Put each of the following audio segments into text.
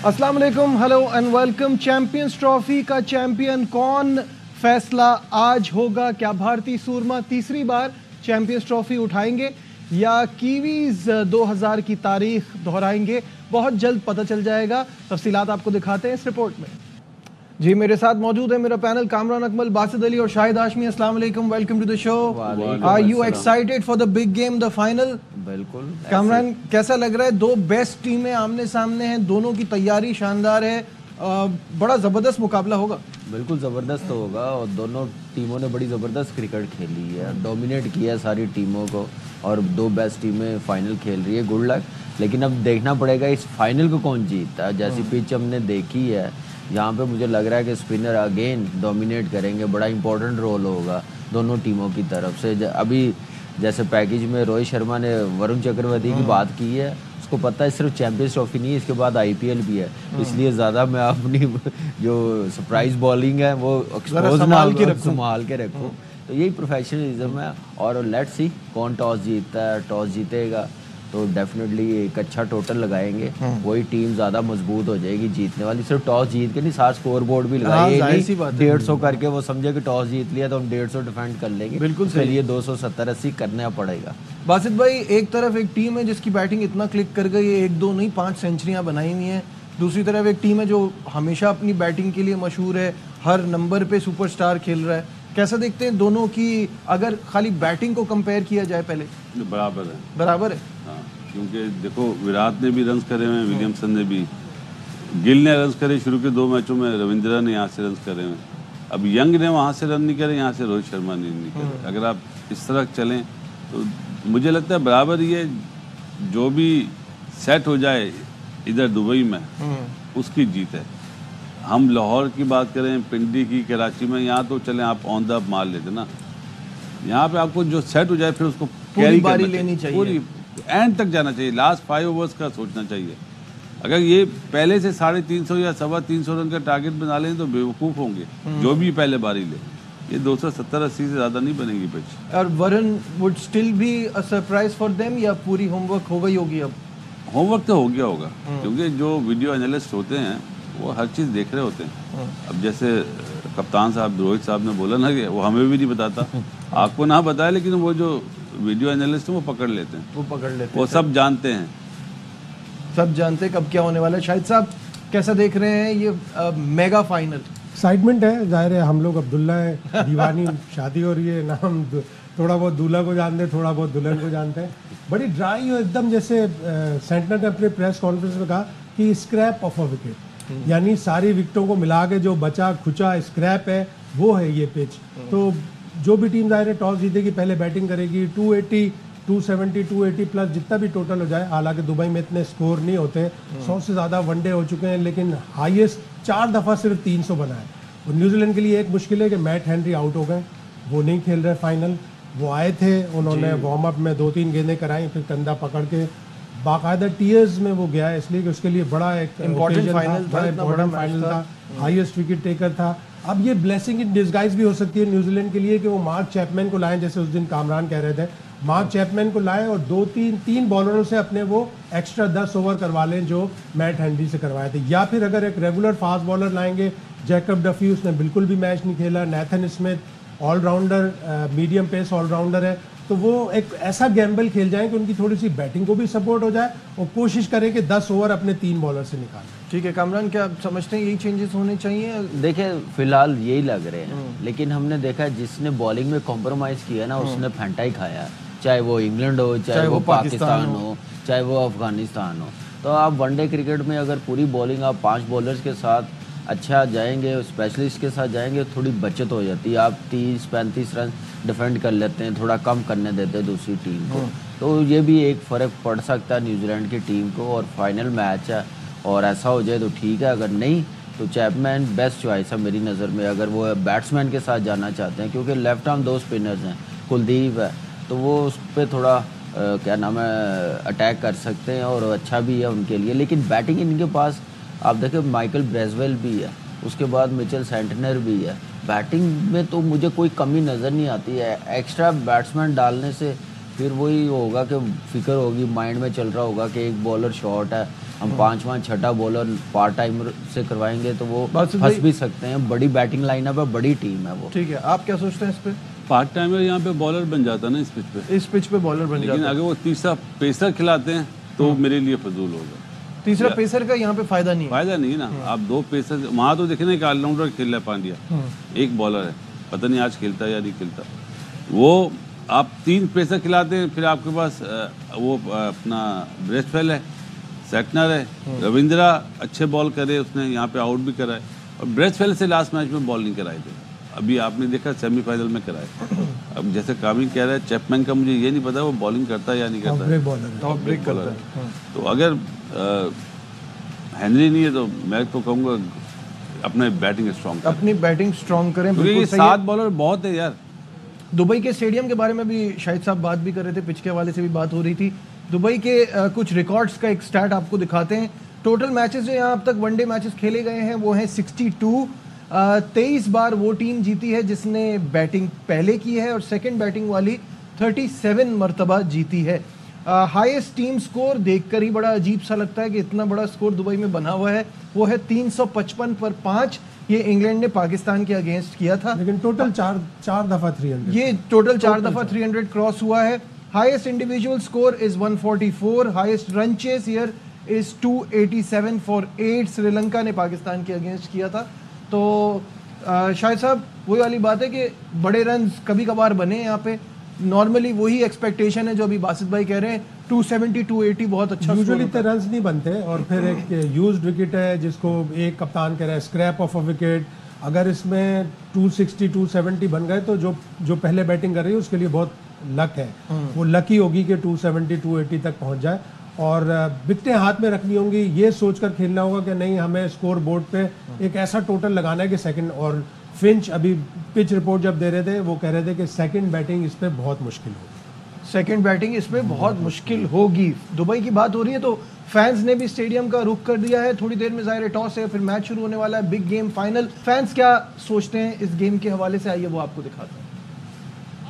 अस्सलाम वालेकुम, hello and welcome. Champions trophy का चैंपियन कौन, फैसला आज होगा। क्या भारतीय सूरमा तीसरी बार चैंपियंस ट्रॉफी उठाएंगे या कीवीज 2000 की तारीख दोहराएंगे? बहुत जल्द पता चल जाएगा। तफसीलात आपको दिखाते हैं इस रिपोर्ट में। जी, मेरे साथ मौजूद है मेरा पैनल, कामरान अकमल, बासित अली और शाहिद हाशमी। अस्सलाम वालेकुम, welcome to the show. Are you excited for the big game, the final? बिल्कुल। कामरान, कैसा लग रहा है? दो बेस्ट टीमें आमने सामने हैं, दोनों की तैयारी शानदार है, बड़ा ज़बरदस्त मुकाबला होगा। बिल्कुल ज़बरदस्त होगा और दोनों टीमों ने बड़ी ज़बरदस्त क्रिकेट खेली है, डोमिनेट किया सारी टीमों को और दो बेस्ट टीमें फाइनल खेल रही है। Good luck. लेकिन अब देखना पड़ेगा इस फाइनल को कौन जीतता है। जैसी पिच हमने देखी है यहाँ पे, मुझे लग रहा है कि स्पिनर अगेन डोमिनेट करेंगे। बड़ा इंपॉर्टेंट रोल होगा दोनों टीमों की तरफ से। अभी जैसे पैकेज में रोहित शर्मा ने वरुण चक्रवर्ती की बात की है, उसको पता है सिर्फ चैंपियंस ट्रॉफी नहीं है, इसके बाद आईपीएल भी है, इसलिए ज़्यादा मैं अपनी जो सरप्राइज बॉलिंग है वो संभाल के रखूँ। तो यही प्रोफेशनलिज्म है। और लेट्स सी कौन टॉस जीतता है। टॉस जीतेगा तो डेफिनेटली एक अच्छा टोटल लगाएंगे, वही टीम ज़्यादा मजबूत हो जाएगी जीतने वाली। सिर्फ टॉस जीत के नहीं, साथ स्कोर बोर्ड भी लगाएंगे। 150 करके वो समझे कि टॉस जीत लिया तो हम 150 डिफेंड कर लेंगे। बिल्कुल सही। लिए 270-80 करना पड़ेगा। बासित भाई, एक तरफ एक टीम है जिसकी बैटिंग इतना क्लिक कर गई है, 1-2 नहीं 5 सेंचुरियां बनाई हुई हैं। दूसरी तरफ एक टीम है जो हमेशा अपनी बैटिंग के लिए मशहूर है, हर नंबर पे सुपरस्टार खेल रहा है। कैसा देखते हैं दोनों की, अगर खाली बैटिंग को कंपेयर किया जाए? पहले बराबर है। हाँ, क्योंकि देखो विराट ने भी रन्स करे हुए हैं, विलियमसन ने भी, गिल ने रन्स करे शुरू के 2 मैचों में, रविंद्रा ने यहाँ से रन्स करे हुए हैं। अब यंग ने वहाँ से रन नहीं करे, यहाँ से रोहित शर्मा ने नहीं करे। अगर आप इस तरह चलें तो मुझे लगता है बराबर ही है। जो भी सेट हो जाए इधर दुबई में उसकी जीत है। हम लाहौर की बात करें, पिंडी की, कराची में, यहाँ तो चलें आप ऑन द मार लेते ना। यहाँ पे आपको जो सेट हो जाए फिर उसको पूरी बारी लेनी चाहिए, पूरी एंड तक जाना चाहिए, लास्ट 5 ओवर्स का सोचना चाहिए। अगर ये पहले से 350 या 325 रन का टारगेट बना लें तो बेवकूफ़ होंगे जो भी पहले बारी ले। ये 270-80 से ज़्यादा नहीं बनेगी पिच। और Varun would still be a surprise for them, या पूरी होमवर्क हो गई होगी? अब होमवर्क तो हो गया होगा, क्योंकि जो वीडियो एनालिस्ट होते हैं वो हर चीज़ देख रहे होते हैं। अब जैसे कप्तान साहब रोहित साहब ने बोला ना कि वो हमें भी नहीं बताता, आपको ना बताया, लेकिन वो जो वीडियो एनालिस्ट हैं वो पकड़ लेते हैं, वो सब जानते हैं, सब जानते हैं कब क्या होने वाला है। शाहिद साहब, कैसा देख रहे हैं ये मेगा फाइनल? एक्साइटमेंट है, जाहिर है। हम लोग अब्दुल्ला है, दीवानी शादी हो रही है ना, हम थोड़ा बहुत दूल्हा को जानते हैं, थोड़ा बहुत दुल्हन को जानते हैं। बड़ी ड्राई हो एकदम, जैसे सेंटनर ने अपने प्रेस कॉन्फ्रेंस में कहा कि स्क्रैप ऑफ अ विकेट, यानी सारी विकेटों को मिला के जो बचा खुचा स्क्रैप है वो है ये पिच। तो जो भी टीम जाहिर है टॉस जीतेगी, पहले बैटिंग करेगी। 280, 270, 280 प्लस जितना भी टोटल हो जाए, हालांकि दुबई में इतने स्कोर नहीं होते, 100 से ज़्यादा वनडे हो चुके हैं, लेकिन हाईएस्ट 4 दफ़ा सिर्फ 300 बना है। और न्यूजीलैंड के लिए एक मुश्किल है कि मैट हेनरी आउट हो गए, वो नहीं खेल रहे फाइनल। वो आए थे, उन्होंने वार्म अप में 2-3 गेंदें कराई, फिर कंधा पकड़ के बाकायदा टीयर्स में वो गया, इसलिए कि उसके लिए बड़ा एक इम्पोर्टेंट फाइनल था, हाईएस्ट विकेट टेकर था। अब ये ब्लेसिंग इन डिस्गाइज भी हो सकती है न्यूजीलैंड के लिए कि वो मार्क चैपमैन को लाएं, जैसे उस दिन कामरान कह रहे थे, मार्क चैपमैन को लाएं और 2-3 बॉलरों से अपने वो एक्स्ट्रा 10 ओवर करवा लें जो मैट हेनरी से करवाए थे। या फिर अगर एक रेगुलर फास्ट बॉलर लाएंगे, जैकब डफी, उसने बिल्कुल भी मैच नहीं खेला, Nathan Smith allrounder, medium pace allrounder है, तो वो एक ऐसा गैम्बल खेल जाएं कि उनकी थोड़ी सी बैटिंग को भी सपोर्ट हो जाए और कोशिश करें कि 10 ओवर अपने 3 बॉलर से निकालें। ठीक है कामरान, क्या आप समझते हैं यही चेंजेस होने चाहिए? देखिए फिलहाल यही लग रहे हैं, लेकिन हमने देखा जिसने बॉलिंग में कॉम्प्रोमाइज़ किया ना उसने फैंटा ही खाया, चाहे वो इंग्लैंड हो, चाहे वो पाकिस्तान हो, चाहे वो अफगानिस्तान हो। तो आप वनडे क्रिकेट में अगर पूरी बॉलिंग आप 5 बॉलर्स के साथ अच्छा जाएंगे, स्पेशलिस्ट के साथ जाएंगे, थोड़ी बचत हो जाती है। आप 30-35 रन डिफेंड कर लेते हैं, थोड़ा कम करने देते हैं दूसरी टीम को, तो ये भी एक फ़र्क पड़ सकता है न्यूजीलैंड की टीम को। और फाइनल मैच है, और ऐसा हो जाए तो ठीक है, अगर नहीं तो चैपमैन बेस्ट चॉइस है मेरी नज़र में, अगर वो बैट्समैन के साथ जाना चाहते हैं, क्योंकि लेफ्ट आर्म 2 स्पिनर्स हैं, कुलदीप है, तो वो उस पर थोड़ा क्या नाम है अटैक कर सकते हैं और अच्छा भी है उनके लिए। लेकिन बैटिंग इनके पास आप देखें, माइकल ब्रेसवेल भी है, उसके बाद मिचेल सेंटनर भी है, बैटिंग में तो मुझे कोई कमी नज़र नहीं आती है। एक्स्ट्रा बैट्समैन डालने से फिर वही होगा कि फिक्र होगी, माइंड में चल रहा होगा कि एक बॉलर शॉर्ट है, हम 5वां 6ठा बॉलर पार्ट टाइमर से करवाएंगे तो वो बासित फंस भाई- भी सकते हैं। बड़ी बैटिंग लाइनअप है, बड़ी टीम है वो। ठीक है, आप क्या सोचते हैं इस पे? पार्ट टाइमर यहाँ पे बॉलर बन जाता है ना इस पिच पे, इस पिच पे बॉलर बन लेकिन जाता है। अगर वो तीसरा पेसर खिलाते हैं तो मेरे लिए फजूल होगा। तीसरा पेसर का यहाँ पे फायदा नहीं है। फायदा नहीं ना, आप 2 पेसर वहाँ तो देखे ना एक ऑलराउंडर खेल रहा है पांड्या, एक बॉलर है, पता नहीं आज खेलता है या नहीं खेलता। वो आप 3 पेसर खिलाते हैं, फिर आपके पास वो अपना ब्रेस्टफेल है, सेटनर है, रविंद्रा अच्छे बॉल करे, उसने यहाँ पे आउट भी कराए, और ब्रेस्टफेल से लास्ट मैच में बॉल नहीं कराए थे, अभी आपने देखा सेमीफाइनल में कराए। अब जैसे कामिल कह रहा है चैपमैन का मुझे ये नहीं पता वो बॉलिंग करता है या नहीं करता है, बॉलर ब्रेक करता है। तो अगर हेनरी नहीं है तो मैं तो कहूँगा अपने बैटिंग स्ट्रॉन्ग अपनी बैटिंग स्ट्रॉन्ग करें। क्योंकि बिल्कुल ये सही है। 7 बॉलर बहुत है यार। दुबई के स्टेडियम के बारे में भी शाहिद साहब बात भी कर रहे थे, पिच के हवाले से भी बात हो रही थी। दुबई के कुछ रिकॉर्ड्स का एक स्टैट आपको दिखाते हैं। टोटल मैचेस जो यहाँ अब तक वनडे मैचेस खेले गए हैं वो हैं 62। 23 बार वो टीम जीती है जिसने बैटिंग पहले की है, और सेकंड बैटिंग वाली 37 मरतबा जीती है। हाईएस्ट टीम स्कोर देखकर ही बड़ा अजीब सा लगता है कि इतना बड़ा स्कोर दुबई में बना हुआ है, वो है 355 पर 5। ये इंग्लैंड ने पाकिस्तान के अगेंस्ट किया था, लेकिन टोटल चार दफा 300, ये टोटल 4 दफा 300 क्रॉस हुआ है। Highest individual score is 144, highest run chase here is 287 for 8। Sri Lanka ने पाकिस्तान के अगेंस्ट किया था। तो शाहिद साहब वही वाली बात है कि बड़े रन कभी कभार बने यहाँ पे, नॉर्मली वही एक्सपेक्टेशन है जो अभी बासित भाई कह रहे हैं। 270 280 बहुत अच्छा यूजुअली इतने रन्स नहीं बनते, और फिर एक यूज्ड विकेट है जिसको एक कप्तान कह रहा है स्क्रैप ऑफ अ विकेट। अगर इसमें 260 270 बन गए तो जो पहले बैटिंग कर रही है उसके लिए बहुत लक है, वो लकी होगी कि 270 280 तक पहुंच जाए, और विकेटें हाथ में रखनी होंगी, ये सोचकर खेलना होगा कि नहीं हमें स्कोर बोर्ड पे एक ऐसा टोटल लगाना है कि सेकंड। और फिंच अभी पिच रिपोर्ट जब दे रहे थे वो कह रहे थे कि सेकंड बैटिंग इस पे बहुत मुश्किल होगी, सेकंड बैटिंग इसमें बहुत मुश्किल होगी। दुबई की बात हो रही है तो फैंस ने भी स्टेडियम का रुख कर दिया है। थोड़ी देर में ज़ाहिर है टॉस है, फिर मैच शुरू होने वाला है, बिग गेम फाइनल। फैंस क्या सोचते हैं इस गेम के हवाले से, आइए वो आपको दिखाते हैं।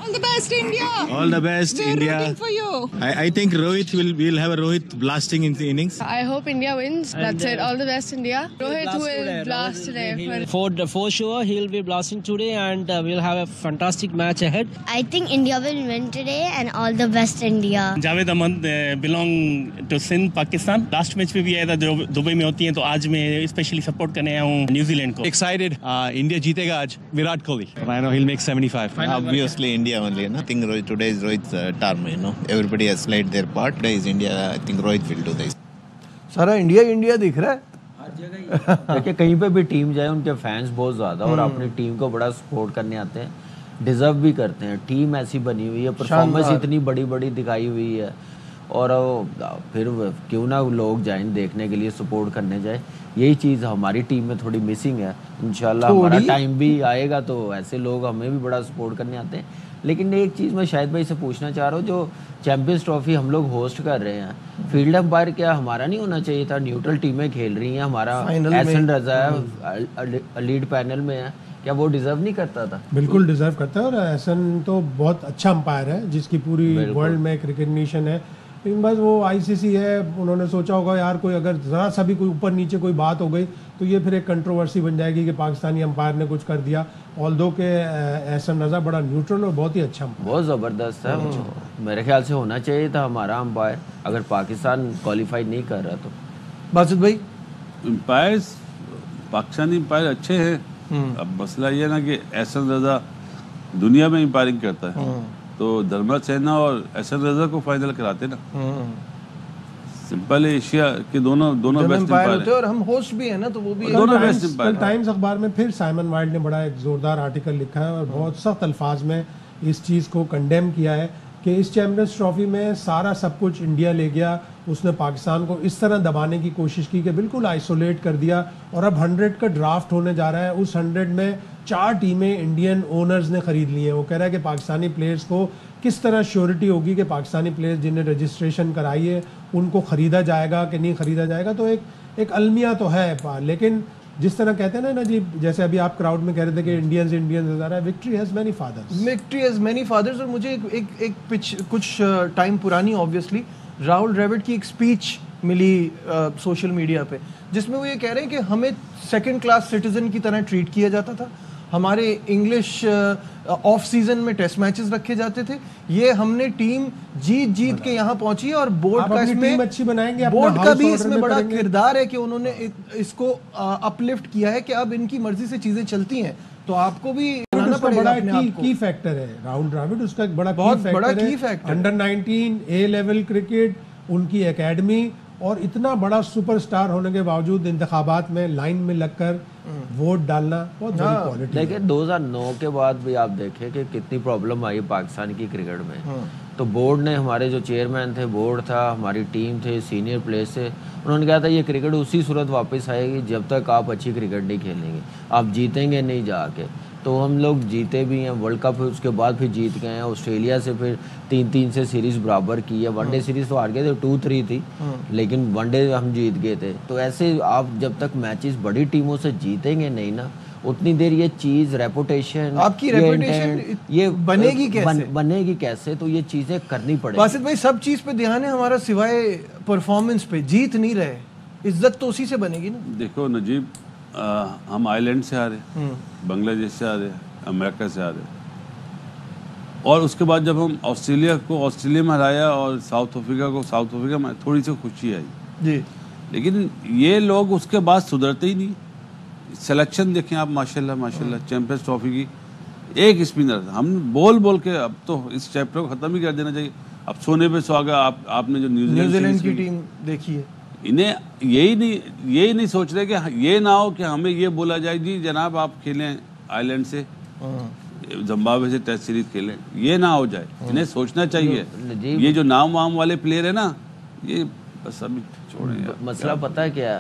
All the best, India. All the best, We're India. rooting for you. I think we'll have a Rohit blasting in the innings. I hope India wins. That's it. All the best, India. Rohit will blast today. For sure, he'll be blasting today, and we'll have a fantastic match ahead. I think India will win today, and all the best, India. Javed Ahmad belong to Sindh, Pakistan. Last match पे भी आया था Dubai में होती है, तो आज मैं स्पेशली सपोर्ट करने आया हूँ न्यूजीलैंड को। Excited. India जीतेगा आज. Virat Kohli. I know he'll make 75. Obviously, India only. I think today is Rohit's term. Everybody has played their part. Today is India. I think Rohit will do this. सारा India India दिख रहा है। देखिए कहीं पे भी team जाए उनके फैंस बहुत ज़्यादा और अपनी टीम को बड़ा सपोर्ट करने आते हैं, डिजर्व भी करते हैं। टीम ऐसी बनी हुई है, परफॉर्मेंस इतनी बड़ी बड़ी दिखाई हुई है, और फिर क्यों ना लोग जाएं देखने के लिए, सपोर्ट करने जाए। यही चीज़ हमारी टीम में थोड़ी मिसिंग है। इंशाल्लाह हमारा टाइम भी आएगा तो ऐसे लोग हमें भी बड़ा सपोर्ट करने आते हैं। लेकिन एक चीज़ मैं शाहिद भाई से पूछना चाह रहा हूँ, जो चैंपियंस ट्रॉफी हम लोग होस्ट कर रहे हैं, फील्ड एम्पायर क्या हमारा नहीं होना चाहिए था? न्यूट्रल टीमें खेल रही हैं, हमारा एहसन रजा है लीड पैनल में है, क्या वो डिजर्व नहीं करता था? बिल्कुल डिजर्व करता है, और एहसन तो बहुत अच्छा अंपायर है जिसकी पूरी वर्ल्ड में एक रिकग्निशन है। लेकिन बस वो आईसीसी है, उन्होंने सोचा होगा यार कोई अगर ज़रा सा भी कोई ऊपर नीचे कोई बात हो गई तो ये फिर एक कंट्रोवर्सी बन जाएगी कि पाकिस्तानी अंपायर ने कुछ कर दिया। ऑल्दो के एहसन रजा बड़ा न्यूट्रल और बहुत ही अच्छा अंपायर, बहुत ज़बरदस्त है। मेरे ख्याल से होना चाहिए था हमारा अंपायर, अगर पाकिस्तान क्वालिफाई नहीं कर रहा तो। बासित भाई, अंपायर्स पाकिस्तानी अंपायर अच्छे हैं, अब मसला ये ना कि एहसन रजा दुनिया में अंपायरिंग करता है, तो धर्मराज सैना और एहसन रजा को फाइनल कराते ना। सिंपल एशिया के दोनों बेस्ट एम्पायर होते हैं, और हम होस्ट भी है ना, तो वो भी दोनों बेस्ट एम्पायर। कल टाइम्स अखबार में फिर साइमन वाइल्ड ने बड़ा एक जोरदार आर्टिकल लिखा है और बहुत सख्त अल्फाज में इस चीज़ को कंडेम किया है कि इस चैंपियंस ट्रॉफी में सारा सब कुछ इंडिया ले गया। उसने पाकिस्तान को इस तरह दबाने की कोशिश की कि बिल्कुल आइसोलेट कर दिया, और अब 100 का ड्राफ्ट होने जा रहा है। उस 100 में 4 टीमें इंडियन ओनर्स ने खरीद ली हैं। वो कह रहा है कि पाकिस्तानी प्लेयर्स को किस तरह श्योरिटी होगी कि पाकिस्तानी प्लेयर्स जिन्हें रजिस्ट्रेशन कराई है उनको ख़रीदा जाएगा कि नहीं ख़रीदा जाएगा। तो एक अलमिया तो है, लेकिन जिस तरह कहते हैं ना जी, जैसे अभी आप क्राउड में कह रहे थे कि इंडियंस आ रहा है, victory has many fathers, victory has many fathers. और मुझे एक पिच कुछ टाइम पुरानी ऑब्वियसली राहुल द्रविड़ की एक स्पीच मिली सोशल मीडिया पे, जिसमें वो ये कह रहे हैं कि हमें सेकंड क्लास सिटीजन की तरह ट्रीट किया जाता था, हमारे इंग्लिश ऑफ सीजन में टेस्ट मैचेस रखे जाते थे, ये हमने टीम जीत के यहाँ पहुंची है और बोर्ड का इसमें अच्छी बनाएंगे, बोर्ड का भी इसमें बड़ा किरदार है कि उन्होंने इसको अपलिफ्ट किया है कि अब इनकी मर्जी से चीजें चलती हैं, तो आपको भी बड़ा की फैक्टर है राहुल द्रविड़, उसका एक बहुत बड़ा की फैक्टर अंडर 19 ए लेवल क्रिकेट, उनकी एकेडमी और इतना बड़ा सुपरस्टार होने के बावजूद इंतखाबात में लाइन में लगकर वोट डालना बहुत बड़ी क्वालिटी है। देखिए 2009 के बाद भी आप देखें कि कितनी प्रॉब्लम आई पाकिस्तान की क्रिकेट में, तो बोर्ड ने, हमारे जो चेयरमैन थे, बोर्ड था, हमारी टीम थे, सीनियर प्लेयर्स थे, उन्होंने कहा था ये क्रिकेट उसी सूरत वापस आएगी जब तक आप अच्छी क्रिकेट नहीं खेलेंगे, आप जीतेंगे नहीं जाके। तो हम लोग जीते भी हैं वर्ल्ड कप, उसके बाद फिर जीत गए हैं, ऑस्ट्रेलिया से फिर 3-3 से सीरीज़ बराबर की है, वनडे सीरीज़ तो हार गए थे, 2-3 थी, लेकिन वनडे हम जीत गए थे। तो ऐसे आप जब तक मैचेस बड़ी टीमों से जीतेंगे नहीं ना, उतनी देर ये चीज़ रेपुटेशन, आपकी रेपुटेशन ये बनेगी कैसे? बनेगी कैसे? तो ये चीज़ें करनी पड़ेगी। बासित भाई, सब चीज़ पे ध्यान है हमारा सिवाय परफॉर्मेंस पे, जीत नहीं रहे, इज्जत तो उसी से बनेगी ना। देखो नजीब, हम आइलैंड से आ रहे, बांग्लादेश से आ रहे, अमेरिका से आ रहे, और उसके बाद जब हम ऑस्ट्रेलिया को ऑस्ट्रेलिया में हराया और साउथ अफ्रीका को साउथ अफ्रीका में, थोड़ी सी खुशी आई जी, लेकिन ये लोग उसके बाद सुधरते ही नहीं। सिलेक्शन देखें आप, माशाल्लाह चैंपियंस ट्रॉफी की एक स्पिनर, हम बोल के अब तो इस चैप्टर को खत्म ही कर देना चाहिए। अब सोने पे सुहागा, आपने जो न्यूजीलैंड की टीम देखी है, इन्हें यही नहीं सोच रहे कि ये ना हो कि हमें ये बोला जाए जी जनाब आप खेलें आइलैंड से, जिम्बाब्वे से टेस्ट सीरीज खेलें, ये ना हो जाए। इन्हें सोचना चाहिए, ये जो नाम वाम वाले प्लेयर है ना, ये बस अभी छोड़ें। मसला पता है क्या,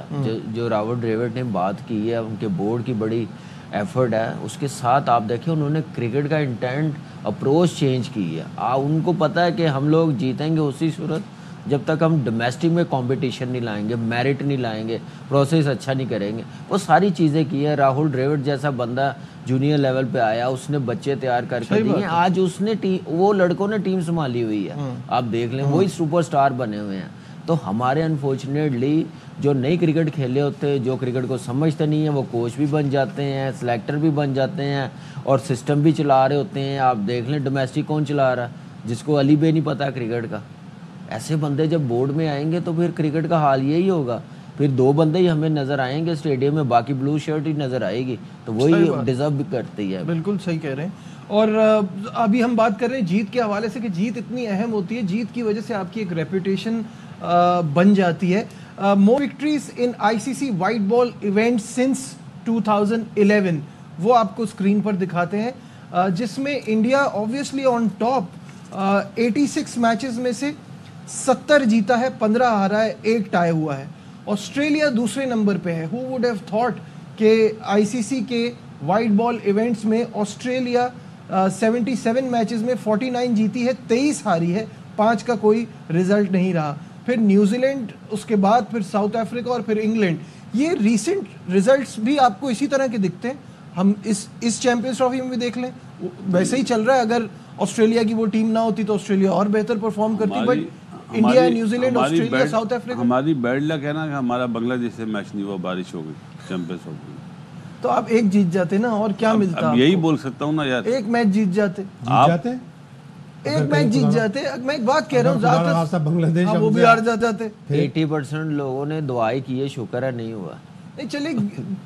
जो राहुल द्रविड़ ने बात की है, उनके बोर्ड की बड़ी एफर्ट है, उसके साथ आप देखिए उन्होंने क्रिकेट का इंटेंट अप्रोच चेंज की है। उनको पता है कि हम लोग जीतेंगे उसी सूरत जब तक हम डोमेस्टिक में कंपटीशन नहीं लाएंगे, मेरिट नहीं लाएंगे, प्रोसेस अच्छा नहीं करेंगे। वो सारी चीज़ें की है। राहुल द्रविड़ जैसा बंदा जूनियर लेवल पे आया, उसने बच्चे तैयार करके दिए, आज उसने वो लड़कों ने टीम संभाली हुई है, आप देख लें, वही सुपरस्टार बने हुए हैं। तो हमारे अनफॉर्चुनेटली जो नई क्रिकेट खेले होते, जो क्रिकेट को समझते नहीं है, वो कोच भी बन जाते हैं, सिलेक्टर भी बन जाते हैं और सिस्टम भी चला रहे होते हैं। आप देख लें डोमेस्टिक कौन चला रहा है, जिसको अली बे नहीं पता क्रिकेट का। ऐसे बंदे जब बोर्ड में आएंगे तो फिर क्रिकेट का हाल यही होगा, फिर 2 बंदे ही हमें नजर आएंगे स्टेडियम में, बाकी ब्लू शर्ट ही नजर आएगी, तो वही डिजर्व भी करती है। बिल्कुल सही कह रहे हैं। और अभी हम बात कर रहे हैं जीत के हवाले से कि जीत इतनी अहम होती है, जीत की वजह से आपकी एक रेपुटेशन बन जाती है। More victories in ICC white ball event since 2011, वो आपको स्क्रीन पर दिखाते हैं, जिसमें India obviously on top, 86 matches में से 70 जीता है, 15 हारा है, 1 टाई हुआ है। ऑस्ट्रेलिया दूसरे नंबर पे है। हु वुड हैव थॉट कि आईसीसी के वाइट बॉल इवेंट्स में ऑस्ट्रेलिया 77 मैचेस में 49 जीती है, 23 हारी है, 5 का कोई रिजल्ट नहीं रहा। फिर न्यूजीलैंड, उसके बाद फिर साउथ अफ्रीका और फिर इंग्लैंड। ये रीसेंट रिजल्ट्स भी आपको इसी तरह के दिखते हैं। हम इस चैंपियंस ट्रॉफी में भी देख लें, वैसे ही चल रहा है। अगर ऑस्ट्रेलिया की वो टीम ना होती तो ऑस्ट्रेलिया और बेहतर परफॉर्म करती, but India, New Zealand, Australia, south Africa, हमारी बैड लक है ना कि हमारा बांग्लादेश से मैच नहीं हुआ, बारिश हो गई चैंपियंस ट्रॉफी। तो आप एक जीत जाते ना, और क्या मिलता? अब यही बोल सकता हूँ ना यार, एक मैच जीत जाते, एक मैच जीत जाते। मैं एक बात कह रहा हूँ, ज्यादातर बांग्लादेश वो भी हार जाते। 80% लोगों ने दुआई की है, शुक्र है नहीं हुआ। नहीं चले,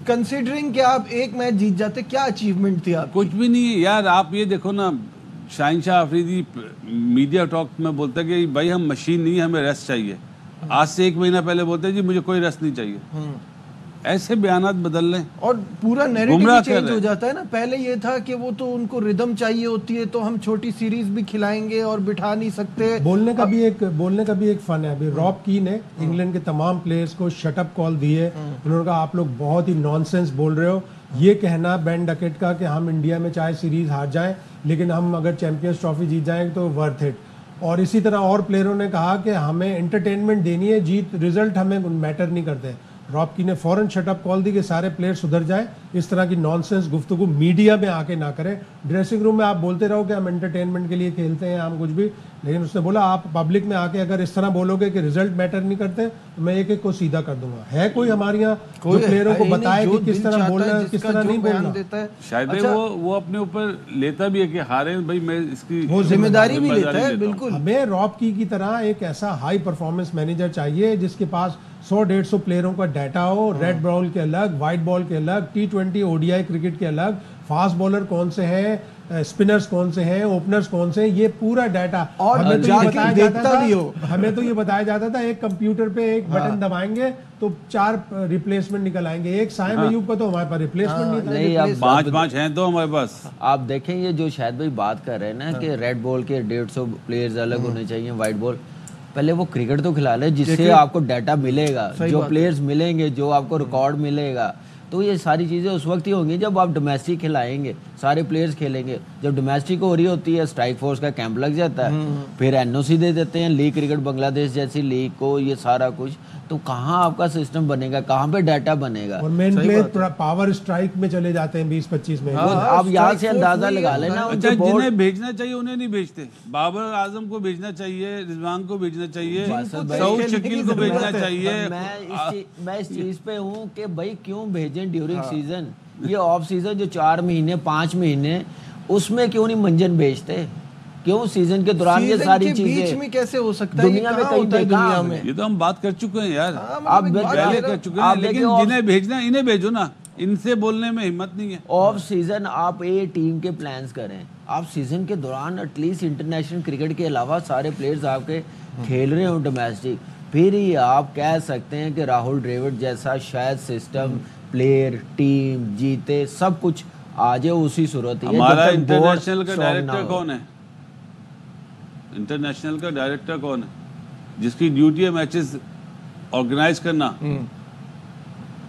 कंसिडरिंग कि आप एक मैच जीत जाते, क्या अचीवमेंट थी आप? कुछ भी नहीं है यार। आप ये देखो ना, शाहिनशाह अफरीदी मीडिया टॉक में बोलते हैं कि भाई हम मशीन नहीं है, हमें रेस्ट चाहिए। आज से 1 महीना पहले बोलते हैं जी मुझे कोई रेस्ट नहीं चाहिए। ऐसे बयानात बदल लें और पूरा नैरेटिव चेंज हो जाता है ना। पहले ये था कि वो तो उनको रिदम चाहिए होती है, तो हम छोटी सीरीज भी खिलाएंगे और बिठा नहीं सकते। बोलने का भी एक फन है। अभी रॉब की ने इंग्लैंड के तमाम प्लेयर्स को शट अप कॉल दी है। उन्होंने कहा आप लोग बहुत ही नॉनसेंस बोल रहे हो। ये कहना बेन डकेट का कि हम इंडिया में चाहे सीरीज हार जाएं, लेकिन हम अगर चैंपियंस ट्रॉफी जीत जाएंगे तो वर्थ इट। और इसी तरह और प्लेयरों ने कहा कि हमें एंटरटेनमेंट देनी है, जीत रिजल्ट हमें मैटर नहीं करते। रॉब की ने फौरन शटअप कॉल दी कि सारे प्लेयर सुधर जाएं, इस तरह की नॉनसेंस गुफ्तगू मीडिया में आके ना करें। ड्रेसिंग रूम में आप बोलते रहो कि हम एंटरटेनमेंट के लिए खेलते हैं, हम कुछ भी, लेकिन उसने बोला आप पब्लिक में आके अगर इस तरह बोलोगे कि रिजल्ट मैटर नहीं करते तो मैं एक एक को सीधा कर दूंगा। है कोई हमारे यहाँ जो प्लेयरों को बताए कि किस तरह बोलना है, किस तरह नहीं बोलना? शायद वो अपने ऊपर लेता भी है कि हारे भाई मैं इसकी वो जिम्मेदारी भी लेता है। बिल्कुल, हमें रॉब की तरह एक ऐसा हाई परफॉर्मेंस मैनेजर चाहिए जिसके पास 100-150 प्लेयरों का डाटा हो, रेड बॉल के अलग, व्हाइट बॉल के अलग, T20 ODI क्रिकेट के अलग, फास्ट बॉलर कौन से हैं, स्पिनर्स कौन से हैं, ओपनर्स कौन से हैं, ये पूरा डाटा। और हमें तो ये बताया जाता था, भी हो। हमें तो ये बताया जाता था एक कंप्यूटर पे एक बटन दबाएंगे तो 4 रिप्लेसमेंट निकल आएंगे। एक साइम अयूब का तो हमारे पास रिप्लेसमेंट नहीं था। नहीं, अब 5 हैं तो हमारे पास। आप देखें ये जो शायद भाई बात कर रहे हैं ना कि रेड बॉल के 150 प्लेयर्स अलग होने चाहिए, व्हाइट बॉल, पहले वो क्रिकेट तो खिला ले जिससे आपको डाटा मिलेगा, जो प्लेयर्स मिलेंगे, जो आपको रिकॉर्ड मिलेगा। तो ये सारी चीज़ें उस वक्त ही होंगी जब आप डोमेस्टिक खिलाएंगे, सारे प्लेयर्स खेलेंगे। जब डोमेस्टिक हो रही होती है, स्ट्राइक फोर्स का कैंप लग जाता है, फिर NOC दे देते हैं लीग क्रिकेट बांग्लादेश जैसी लीग को, ये सारा कुछ, तो कहाँ आपका सिस्टम बनेगा, कहाँ पे डाटा बनेगा? और मेन प्लेयर पावर स्ट्राइक में चले जाते हैं 20-25 में। आप यहाँ से अंदाजा लगा लेना। अच्छा, जिन्हें भेजना चाहिए उन्हें नहीं भेजते। बाबर आजम को भेजना चाहिए, रिजवान को भेजना चाहिए, सऊद शकील को भेजना चाहिए। मैं इस चीज पे हूँ कि भाई क्यों भेजें ड्यूरिंग सीजन, ये ऑफ सीजन जो 4 महीने 5 महीने, उसमें क्यों नहीं मंजन भेजते? क्यों सीजन के दौरान ये सारी चीजें बीच में कैसे हो सकता है? दुनिया में कहीं दुनिया में ये तो हम बात कर चुके हैं यार, आप पहले कर चुके हैं, लेकिन जिन्हें भेजना इन्हें भेजो ना, इनसे बोलने में हिम्मत नहीं है। ऑफ सीजन आप ए टीम के प्लान्स करें, आप सीजन के दौरान एटलीस्ट इंटरनेशनल क्रिकेट के अलावा सारे प्लेयर्स आपके खेल रहे हो डोमेस्टिक, फिर ही आप कह सकते हैं कि राहुल द्रविड़ जैसा शायद सिस्टम, प्लेयर, टीम जीते, सब कुछ आ जाए उसी सूरत ही। हमारा इंटरनेशनल का डायरेक्टर कौन है? इंटरनेशनल का डायरेक्टर कौन है जिसकी ड्यूटी है मैचेस ऑर्गेनाइज करना?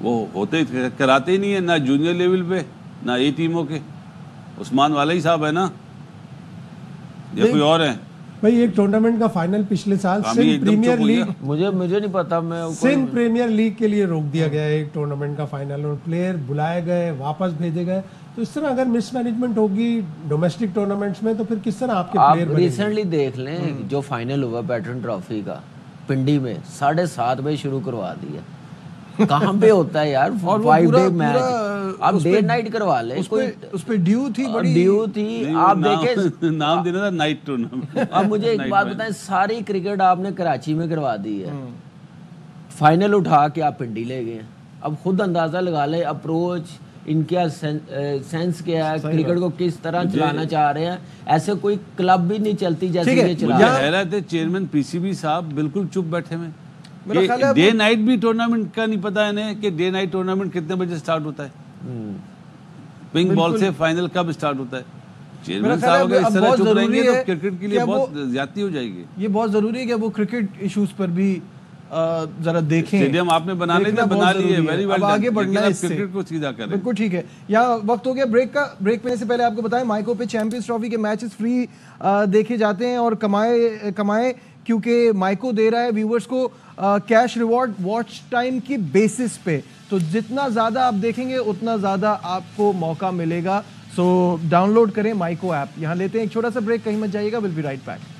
वो होते कराते ही नहीं है, ना जूनियर लेवल पे ना ए टीमों के। उस्मान वाला ही साहब है ना, या कोई और है? भाई एक टूर्नामेंट का फाइनल पिछले साल सिंध प्रीमियर लीग, मुझे नहीं पता, मैं सिंध प्रीमियर लीग के लिए रोक दिया गया एक टूर्नामेंट का फाइनल, और प्लेयर बुलाए गए, वापस भेजे गए। तो इस तरह अगर मिसमैनेजमेंट होगी डोमेस्टिक टूर्नामेंट्स में तो फिर किस तरह आपके प्लेयर बनेंगे? रिसेंटली देख लें जो फाइनल हुआ पैटर्न ट्रॉफी का पिंडी में, 7:30 बजे शुरू करवा दिया। कहाँ पे होता है यार 5 डे मैच, आप डे नाइट करवा ले। उस पे ड्यू थी, बड़ी ड्यू थी। आप देखे नाम देना था नाइट टूर्नामेंट। अब मुझे एक बात बताएं, सारी क्रिकेट आपने कराची में करवा दी है, फाइनल उठा के आप पिंडी ले गए। अब खुद अंदाजा लगा ले अप्रोच इनका सेंस क्या है, क्रिकेट को किस तरह चलाना चाह रहे हैं। ऐसे कोई क्लब भी नहीं चलती जैसे ये चला रहे थे। चेयरमैन PCB साहब बिल्कुल चुप बैठे हुए, डे नाइट भी टूर्नामेंट का नहीं पता है इन्हें कि डे नाइट टूर्नामेंट कितने बजे स्टार्ट होता है, पिंक बॉल से फाइनल कब स्टार्ट होता है। चेयरमैन साहब अगर इस तरह चुप रहेंगे तो क्रिकेट के लिए बहुत ज्यादती हो जाएगी। ये बहुत जरूरी है कि वो क्रिकेट इश्यूज पर भी जरा देखें। स्टेडियम आपने बना लिए, बना लिए, वेरी वेल, आगे बढ़ना है, क्रिकेट को सीधा करें। बिल्कुल ठीक है। यहाँ वक्त हो गया ब्रेक का। ब्रेक में से पहले आपको बताएं माइको पे चैंपियंस ट्रॉफी के मैचेस फ्री देखे जाते हैं और कमाए क्योंकि माइको दे रहा है व्यूअर्स को कैश रिवॉर्ड वॉच टाइम की बेसिस पे। तो जितना ज़्यादा आप देखेंगे उतना ज़्यादा आपको मौका मिलेगा। सो डाउनलोड करें माइको ऐप। यहाँ लेते हैं एक छोटा सा ब्रेक, कहीं मत जाइएगा, will be right back.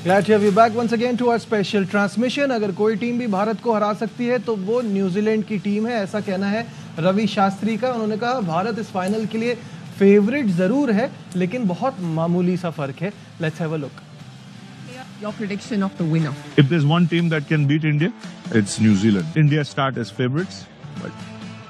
Glad to have you back once again to our special transmission। अगर कोई टीम भी भारत को हरा सकती है तो वो न्यूजीलैंड की टीम है, ऐसा कहना है रवि शास्त्री का। उन्होंने कहा भारत इस फाइनल के लिए फेवरेट जरूर है लेकिन बहुत मामूली सा फर्क है। Let's have a look. Your prediction of the winner. If there's one team that can beat India, it's New Zealand. India start as favorites,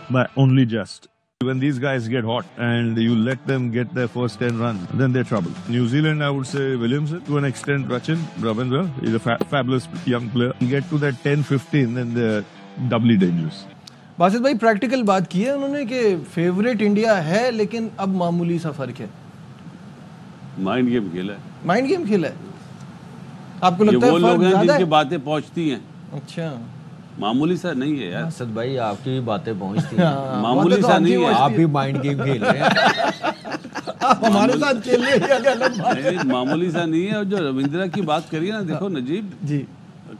but only just. When these guys get hot and you let them get their first 10 runs, then they're trouble. New Zealand, I would say Williamson, to an extent Ravindra, he's a fabulous young player. You get to that 10-15, then they're doubly dangerous. Basit भाई practical बात की है उन्होंने कि favourite India है लेकिन अब मामूली सा फर्क है। माइंड गेम खेला है। माइंड गेम खेला है। आपको लगता है वो लोग हैं जिनकी बातें पहुंचती हैं, अच्छा, मामूली सा नहीं है यार। असद भाई आपकी भी बातें पहुंचती हैं। मामूली सा नहीं है, आप भी माइंड गेम खेल रहे हैं। आप हमारे साथ खेल रहे हैं। नहीं, मामूली सा नहीं है। और जो रविंद्रा की बात करिए ना, देखो नजीब जी,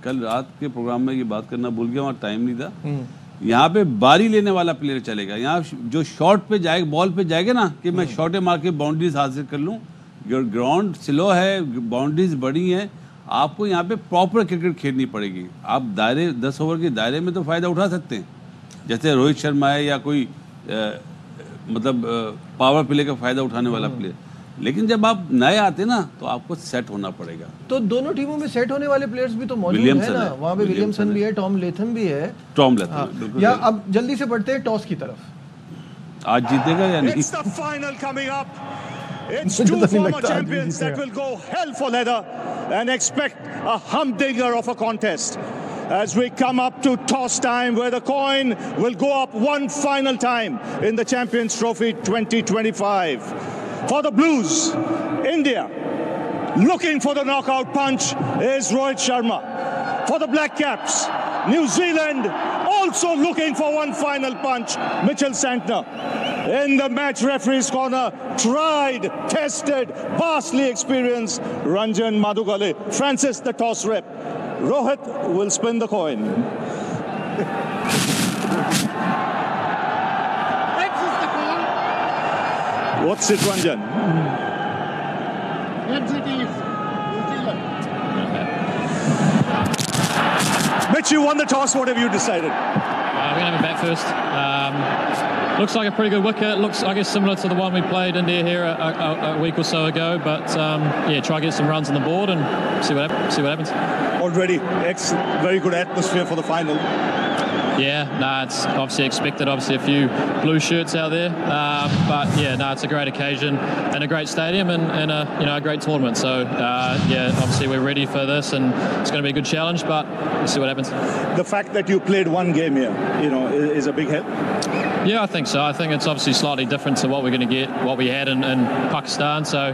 कल रात के प्रोग्राम में ये बात करना भूल गया, वहाँ टाइम नहीं था। यहाँ पे बारी लेने वाला प्लेयर चलेगा। यहाँ जो शॉट पे जाएगा, बॉल पे जाएगा ना कि मैं शॉटे मार के बाउंड्रीज हासिल कर लूँ, ग्राउंड स्लो है, बाउंड्रीज बड़ी हैं, आपको यहाँ पे प्रॉपर क्रिकेट खेलनी पड़ेगी। आप दायरे 10 ओवर के दायरे में तो फ़ायदा उठा सकते हैं, जैसे रोहित शर्मा है या कोई मतलब पावर प्ले का फ़ायदा उठाने वाला प्लेयर। लेकिन जब आप नए आते ना तो आपको सेट होना पड़ेगा। तो दोनों टीमों में सेट होने वाले प्लेयर्स भी तो मौजूद है ना, वहाँ पे विलियमसन भी है, टॉम लेथम भी है। टॉम लेथम या अब जल्दी से बढ़ते हैं टॉस की तरफ। आज जीतेगा या नहीं? It's the final coming up. It's two former champions that will go hell for leather and expect a humdinger of a contest as we come up to toss time, where the coin will go up one final time in the Champions Trophy 2025. For the Blues, India, looking for the knockout punch is Rohit Sharma. For the Black Caps, New Zealand also looking for one final punch, Mitchell Santner. In the match referee's corner, tried, tested, vastly experienced Ranjan Madhugale. Francis, the toss rep. Rohit will spin the coin. What's it, Ranjan? Mitch, you won the toss. What have you decided? We're going to have a bat first. Looks like a pretty good wicket. Looks, I guess, similar to the one we played India here a week or so ago. But yeah, try to get some runs on the board and see what happens. Already, very good atmosphere for the final. Yeah, it's obviously expected. Obviously, a few blue shirts out there, but yeah, it's a great occasion and a great stadium and a great tournament. So yeah, obviously we're ready for this, and it's going to be a good challenge. But we'll see what happens. The fact that you played one game here, is a big help. Yeah, I think so. I think it's obviously slightly different to what we're going to get, what we had in Pakistan. So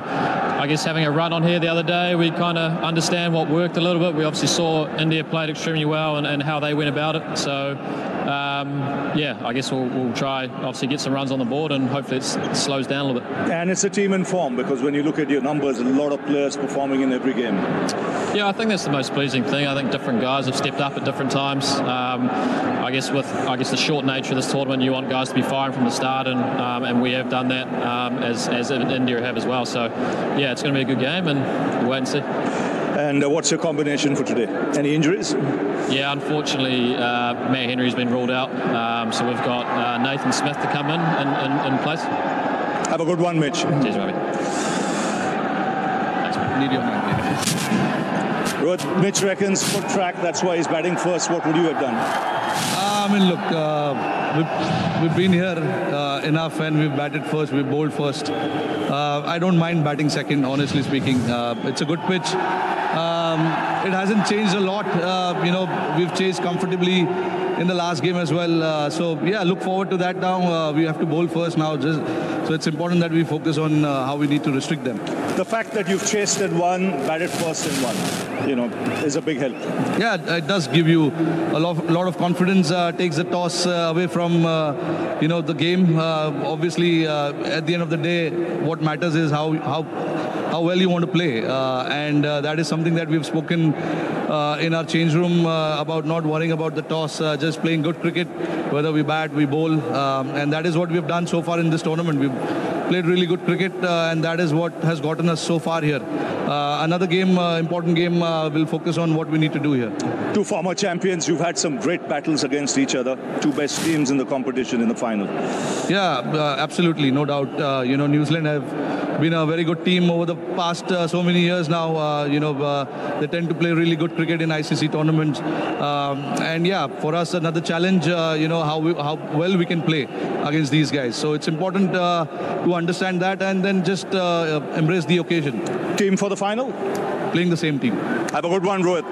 I guess having a run on here the other day, we kind of understand what worked a little bit. We obviously saw India played extremely well and how they went about it. So yeah, I guess we'll try obviously get some runs on the board and hopefully it slows down a little bit. And it's a team in form, because when you look at your numbers, a lot of players performing in every game. Yeah, I think that's the most pleasing thing. I think different guys have stepped up at different times. I guess with the short nature of this tournament, you want guys to be firing from the start, and we have done that as India have as well. So yeah, it's going to be a good game, and we'll wait and see. And what's your combination for today? Any injuries? Yeah, unfortunately, Matt Henry's been ruled out. So we've got Nathan Smith to come in place. Have a good one, Mitch. Cheers, Ravi. Need your man. Mitch reckons foot track, that's why he's batting first. What would you have done? I mean, look, we've been here enough, and we've batted first, we've bowled first. I don't mind batting second, honestly speaking. It's a good pitch. It hasn't changed a lot. We've chased comfortably in the last game as well. So yeah, look forward to that now. We have to bowl first now. So it's important that we focus on how we need to restrict them. The fact that you've chased and won, batted first and won, is a big help. Yeah, it does give you a lot of confidence. Takes the toss away from the game. Obviously, at the end of the day, what matters is how well you want to play, and that is something that we've spoken in our change room about not worrying about the toss, just playing good cricket, whether we bat, we bowl, and that is what we've done so far in this tournament. We've played really good cricket, and that is what has gotten us so far here. Another game, important game, we'll focus on what we need to do here. Two former champions, you've had some great battles against each other. Two best teams in the competition in the final. Yeah, absolutely, no doubt. New Zealand have been a very good team over the past so many years now. They tend to play really good cricket in ICC tournaments. And yeah, for us, another challenge, how well we can play against these guys. So it's important to understand that and then just embrace the occasion. Team for the final? Playing the same team. Have a good one, Rohit.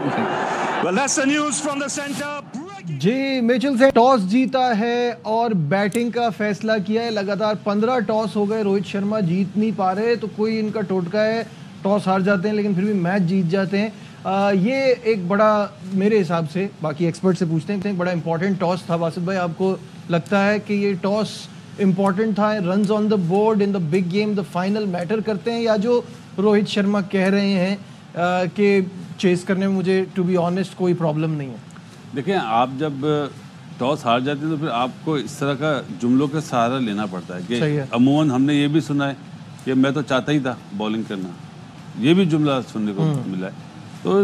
Well, that's the news from the center. जी, Mitchell से toss जीता है और batting का फैसला किया है। लगातार 15 टॉस हो गए, रोहित शर्मा जीत नहीं पा रहे, तो कोई इनका टोटका है, टॉस हार जाते हैं लेकिन फिर भी मैच जीत जाते हैं। ये एक बड़ा, मेरे हिसाब से, बाकी एक्सपर्ट से पूछते हैं, एक बड़ा इंपॉर्टेंट टॉस था। बासित भाई, आपको लगता है कि ये टॉस इंपॉर्टेंट था? Runs on the board in the big game, the final matter करते हैं, या जो रोहित शर्मा कह रहे हैं कि चेस करने में मुझे टू बी ऑनेस्ट कोई प्रॉब्लम नहीं है? देखिए, आप जब टॉस हार जाते हैं तो फिर आपको इस तरह का जुमलों का सहारा लेना पड़ता है कि अमूमन हमने ये भी सुना है कि मैं तो चाहता ही था बॉलिंग करना, ये भी जुमला सुनने को मिला है। तो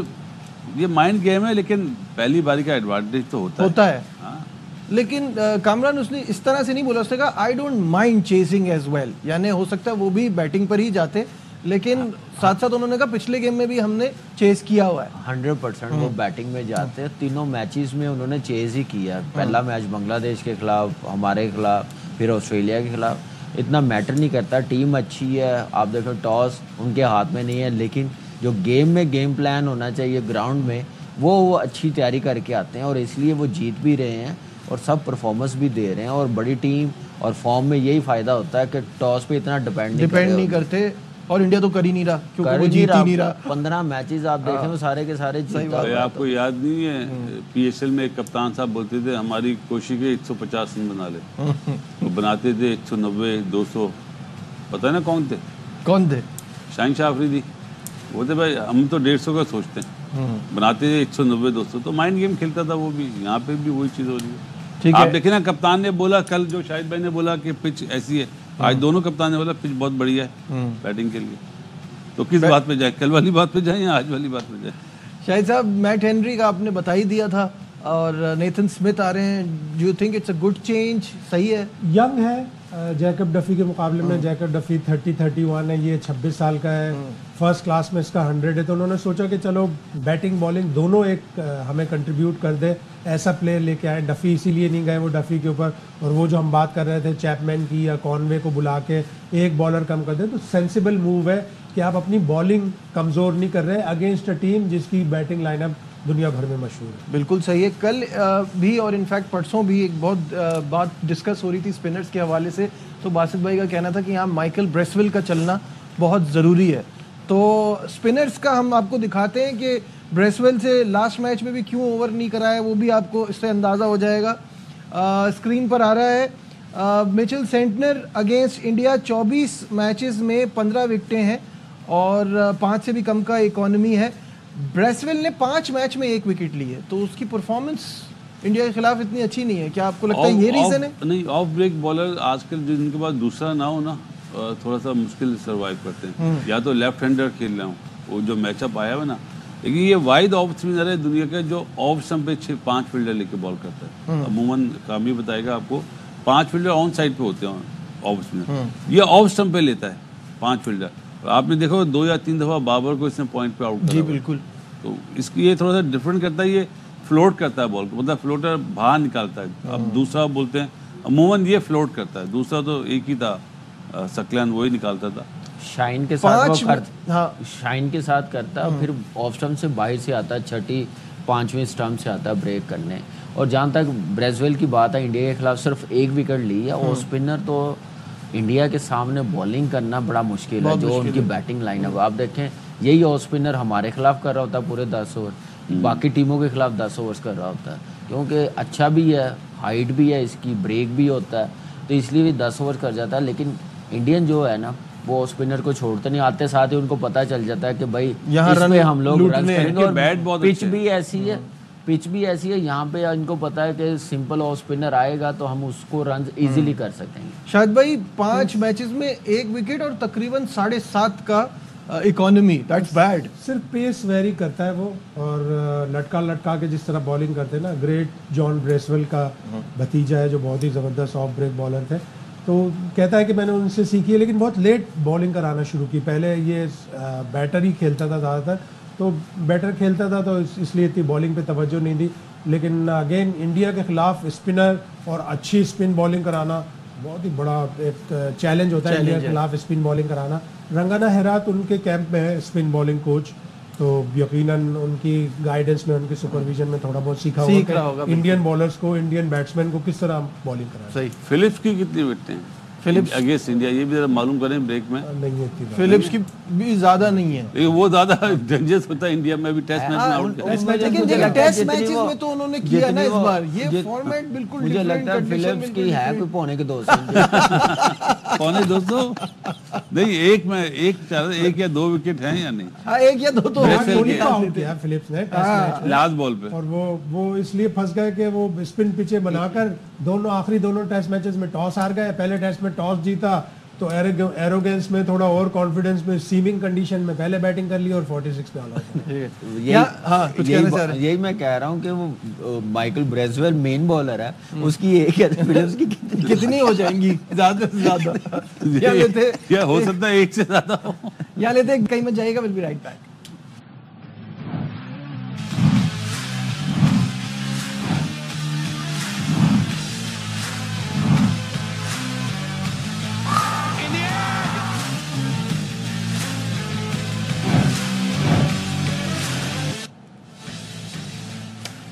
ये माइंड गेम है, लेकिन पहली बारी का एडवांटेज तो होता है। हाँ। लेकिन कामरान उसने इस तरह से नहीं बोला, उसने कहा I don't mind chasing as well, यानी हो सकता है वो भी बैटिंग पर ही जाते, लेकिन साथ साथ उन्होंने कहा पिछले गेम में भी हमने चेस किया हुआ है। 100% वो बैटिंग में जाते हैं। तीनों मैचेस में उन्होंने चेस ही किया। पहला मैच बांग्लादेश के खिलाफ, हमारे खिलाफ, फिर ऑस्ट्रेलिया के खिलाफ। इतना मैटर नहीं करता, टीम अच्छी है, आप देखो टॉस उनके हाथ में नहीं है, लेकिन जो गेम में गेम प्लान होना चाहिए ग्राउंड में, वो अच्छी तैयारी करके आते हैं और इसलिए वो जीत भी रहे हैं और सब परफॉर्मेंस भी दे रहे हैं। और बड़ी टीम और फॉर्म में यही फ़ायदा होता है कि टॉस पे इतना डिपेंड नहीं करते। और इंडिया तो कर ही नहीं रहा, क्योंकि वो जीत ही नहीं रहा। 15 मैचेस आप देखें वो सारे के सारे जीता। आपको याद नहीं है PSL में एक कप्तान साहब बोलते थे हमारी कोशिश है 150 रन बना ले, वो बनाते थे 190, 200। पता है ना कौन थे? शाहीन शाह अफरीदी। वो थे भाई हम तो 150 का सोचते हैं, बनाते थे 190, 200। तो माइंड गेम खेलता था वो भी। यहाँ पे भी वही चीज़ हो रही है। आप देखें ना, कप्तान ने बोला कल, जो शाहिद भाई ने बोला कि पिच ऐसी है, आज दोनों कप्तान ने बोला पिच बहुत बढ़िया है बैटिंग के लिए। तो किस बात पे जाए, कल वाली बात पे जाए या आज वाली बात पे जाए? शाहिद साहब, मैट हेनरी का आपने बता ही दिया था और नेथन स्मिथ आ रहे हैं। Do you think it's a good change? सही है, यंग है जैकब डफी के मुकाबले में। जैकब डफी 30-31 है, ये 26 साल का है। फर्स्ट क्लास में इसका 100 है। तो उन्होंने सोचा कि चलो बैटिंग बॉलिंग दोनों एक हमें कंट्रीब्यूट कर दे, ऐसा प्लेयर लेके आए। डफी इसीलिए नहीं गए वो डफी के ऊपर, और वो जो हम बात कर रहे थे चैपमैन की या कॉनवे को बुला के एक बॉलर कम कर दे, तो सेंसिबल मूव है कि आप अपनी बॉलिंग कमज़ोर नहीं कर रहे अगेंस्ट अ टीम जिसकी बैटिंग लाइनअप दुनिया भर में मशहूर है। बिल्कुल सही है। कल भी और इनफैक्ट परसों भी एक बहुत बात डिस्कस हो रही थी स्पिनर्स के हवाले से। तो बासित भाई का कहना था कि यहाँ माइकल ब्रेसवेल का चलना बहुत ज़रूरी है। तो स्पिनर्स का हम आपको दिखाते हैं कि ब्रेसवेल से लास्ट मैच में भी क्यों ओवर नहीं कराया, वो भी आपको इससे अंदाज़ा हो जाएगा। स्क्रीन पर आ रहा है Mitchell Santner against India, 24 matches में 15 विकेटें हैं और 5 से भी कम का इकोनॉमी है। ब्रेसवेल ने 5 मैच में 1 विकेट ली है, तो उसकी परफॉर्मेंस इंडिया के खिलाफ इतनी अच्छी नहीं है। क्या आपको लगता है ये रीजन है? नहीं, ऑफ ब्रेक बॉलर आजकल जिनके पास दूसरा ना हो ना, थोड़ा सा मुश्किल सर्वाइव करते हैं। या तो लेफ्ट हैंडर खेल रहा हूँ, वो जो मैचअप आया हुआ ना, लेकिन ये वाइड ऑफ स्पिनर है दुनिया का जो ऑफ स्टंप पे 5 फील्डर लेके बॉल करता है। अमूमन कामी बताएगा आपको, 5 फील्डर ऑन साइड पे होते हैं ऑफ स्पिनर, ये ऑफ स्टंप पे लेता है 5 फील्डर। आपने देखो 2 या 3 दफा बाबर को इसने पॉइंट पे आउट जी बिल्कुल। तो इसकी ये थोड़ा सा डिफरेंट करता है, ये फ्लोट करता है बॉल को, मतलब फ्लोटर बाहर निकालता है। अब दूसरा बोलते हैं अमूमन ये फ्लोट करता है, दूसरा तो एक ही था सकलन, वही निकालता था। शाइन के साथ वो शाइन के साथ करता है, फिर ऑफ स्टंप से बाहर से आता है, 6ठी 5वीं स्टंप से आता है ब्रेक करने। और जहाँ तक ब्रेसवेल की बात है, इंडिया के खिलाफ सिर्फ 1 विकेट ली है। और स्पिनर तो इंडिया के सामने बॉलिंग करना बड़ा मुश्किल है, जो उनकी बैटिंग लाइनअप आप देखें, यही ऑफ स्पिनर हमारे खिलाफ कर रहा होता है पूरे 10 ओवर, बाकी टीमों के खिलाफ 10 ओवर्स कर रहा होता है, क्योंकि अच्छा भी है, हाइट भी है इसकी, ब्रेक भी होता है, तो इसलिए भी 10 ओवर कर जाता है। लेकिन इंडियन जो है ना, वो स्पिनर को छोड़ते नहीं, आते साथ ही उनको पता चल जाता है कि भाई यहाँ इसमें हम लोग रन करेंगे। और पिच भी ऐसी है, पिच भी ऐसी है, यहाँ पे इनको पता है कि सिंपल ऑफ स्पिनर आएगा तो हम उसको रन इजीली कर सकेंगे। शायद भाई 5 मैचेस में 1 विकेट और तकरीबन 7.5 का इकोनॉमी, दैट्स बैड। सिर्फ पेस वेरी करता है वो, और लटका के जिस तरह बॉलिंग करते हैं ना, ग्रेट जॉन ब्रेसवेल का भतीजा है जो बहुत ही ज़बरदस्त ऑफ ब्रेक बॉलर थे, तो कहता है कि मैंने उनसे सीखी है, लेकिन बहुत लेट बॉलिंग कराना शुरू की। पहले ये बैटर ही खेलता था ज़्यादातर, तो बैटर खेलता था तो इसलिए इतनी बॉलिंग पे तवज्जो नहीं दी। लेकिन अगेन इंडिया के खिलाफ स्पिनर और अच्छी स्पिन बॉलिंग कराना बहुत ही बड़ा एक चैलेंज होता है इंडिया के खिलाफ स्पिन बॉलिंग कराना। रंगाना हेरात उनके कैंप में है स्पिन बॉलिंग कोच, तो यकीनन उनकी गाइडेंस में, उनके सुपरविजन में थोड़ा बहुत सीखा होगा इंडियन बॉलर्स को, इंडियन बैट्समैन को किस तरह बॉलिंग कराना। सही। फिलिप्स की कितनी विकेटें हैं? फिलिप्स अगेंस्ट इंडिया, ये भी जरा मालूम करें ब्रेक में। नहीं है फिलिप्स की भी ज्यादा नहीं है, लेकिन वो ज्यादा डेंजरस होता है इंडिया में भी टेस्ट मैच में आउट लेकिन टेस्ट मैचेस में तो उन्होंने किया ना इस बार, ये फॉर्मेट बिल्कुल मुझे लगता है फिलिप्स की है कोई पौने के 200 पौने 200 नहीं, एक या 2 विकेट हैं या नहीं? हाँ, 1 या 2 तो आउट किया फिलिप्स ने लास्ट बॉल पे, और वो इसलिए फंस गए कि वो स्पिन पिचे बनाकर आखिरी दोनों टेस्ट मैचेस में टॉस हार गए। पहले टेस्ट में टॉस जीता तो एरोगेंस में, थोड़ा और कॉन्फिडेंस में, सीमिंग कंडीशन में पहले बैटिंग कर ली और 46 पे ऑल आउट। यही मैं कह रहा हूँ कि वो माइकल ब्रेसवेल मेन बॉलर है, उसकी एक है, फिलिप्स की कितनी हो जाएंगी? ज्यादा से ज्यादा या हो सकता है 1 से ज्यादा हो। या लेते कहीं में जाएगा, will be right back.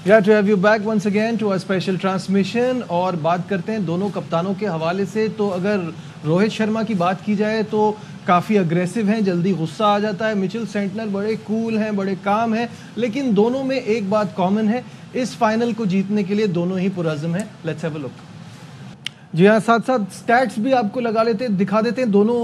Yeah, to have you back once again to a special transmission। और बात करते हैं दोनों कप्तानों के हवाले से। तो अगर रोहित शर्मा की बात की जाए तो काफ़ी अग्रेसिव हैं, जल्दी गुस्सा आ जाता है। मिचेल सेंटनर बड़े कूल हैं, बड़े काम हैं, लेकिन दोनों में एक बात कॉमन है, इस फाइनल को जीतने के लिए दोनों ही पुरज़्म हैं। Let's have a look. जी हाँ, साथ साथ स्टैट्स भी आपको दिखा देते हैं दोनों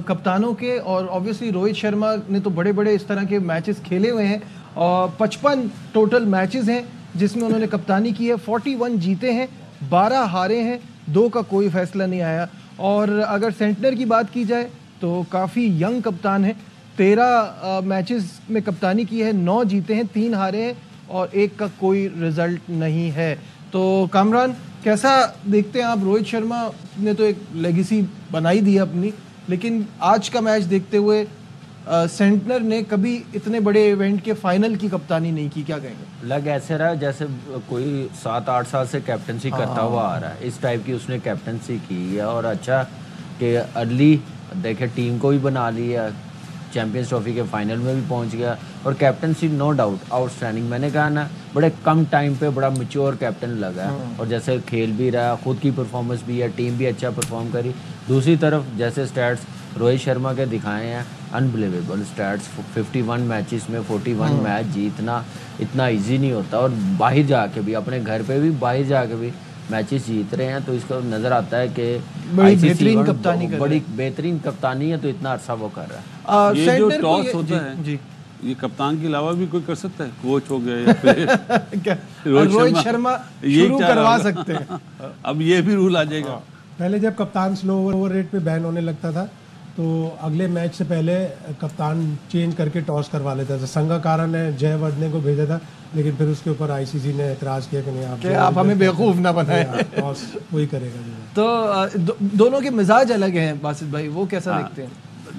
कप्तानों के। और ऑब्वियसली रोहित शर्मा ने तो बड़े बड़े इस तरह के मैचेस खेले हुए हैं और 55 टोटल मैचेस हैं जिसमें उन्होंने कप्तानी की है। 41 जीते हैं, 12 हारे हैं, 2 का कोई फैसला नहीं आया। और अगर सेंटनर की बात की जाए तो काफ़ी यंग कप्तान है, 13 मैचेस में कप्तानी की है, 9 जीते हैं, 3 हारे हैं और 1 का कोई रिजल्ट नहीं है। तो कामरान, कैसा देखते हैं आप? रोहित शर्मा ने तो एक लेगेसी बनाई दी है अपनी, लेकिन आज का मैच देखते हुए सेंटनर ने कभी इतने बड़े इवेंट के फाइनल की कप्तानी नहीं की, क्या कहेंगे? लग ऐसे रहा जैसे कोई 7-8 साल से कैप्टनसी करता हुआ आ रहा है, इस टाइप की उसने कैप्टनसी की है। और अच्छा कि अर्ली देखे टीम को भी बना लिया, चैंपियंस ट्रॉफी के फाइनल में भी पहुंच गया और कैप्टनसी नो डाउट आउटस्टैंडिंग। मैंने कहा ना, बड़े कम टाइम पे बड़ा मैच्योर कैप्टन लगा है और जैसे खेल भी रहा, खुद की परफॉर्मेंस भी है, टीम भी अच्छा परफॉर्म करी। दूसरी तरफ जैसे स्टैट्स रोहित शर्मा के दिखाए हैं, अनबिलीवेबल स्टैट्स। 51 मैचेस में 41 मैच जीतना इतना इजी नहीं होता और बाहर जाके भी, अपने घर पे भी बाहर जाके भी मैचेस जीत रहे हैं, तो इसको नज़र आता है कि बेहतरीन कप्तानी कर, बड़ी बेहतरीन कप्तानी है, तो इतना अर्सा वो कर रहा है। ये जो टॉस होता है जी, ये कप्तान के अलावा भी कोई कर सकता है, कोच हो गया या फिर रोहित शर्मा शुरू करवा सकते हैं। अब ये भी रूल आ जाएगा। पहले जब कप्तान स्लो ओवर रेट पे बैन होने लगता था तो अगले मैच से पहले कप्तान चेंज करके टॉस करवा लेता था। संगाकारा ने जयवर्धने को भेजा था, लेकिन फिर उसके ऊपर आईसीसी ने एतराज़ किया कि नहीं, आप हमें बेवकूफ़ ना बनाए, टॉस वही करेगा। तो दोनों के मिजाज अलग हैं बासित भाई, वो कैसा देखते हैं?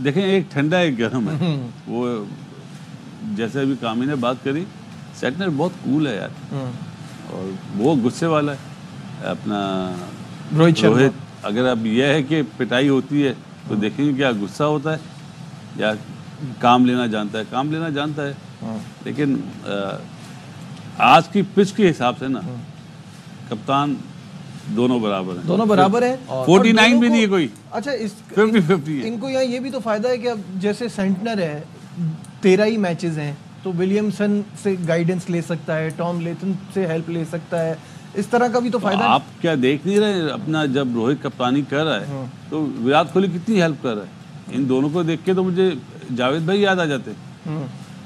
देखें, एक ठंडा एक गर्म है। वो जैसे अभी कामी ने बात करी, सेंटनर बहुत कूल है यार और वो गुस्से वाला है अपना रोहित। अगर अब यह है कि पिटाई होती है तो देखेंगे क्या गुस्सा होता है या काम लेना जानता है। काम लेना जानता है, लेकिन आज की पिच के हिसाब से ना कप्तान दोनों बराबर हैं। दोनों बराबर हैं, 49 भी नहीं है कोई। अच्छा, 50-50 है। इनको यहाँ ये भी तो फायदा है कि अब जैसे सेंटनर है, 13 ही मैचेस हैं, तो विलियमसन से गाइडेंस ले सकता है, टॉम लेथन से हेल्प ले सकता है, इस तरह का भी तो फायदा। आप क्या देख नहीं रहे अपना, जब रोहित कप्तानी कर रहा है तो विराट कोहली कितनी हेल्प कर रहा है। इन दोनों को देख के तो मुझे जावेद भाई याद आ जाते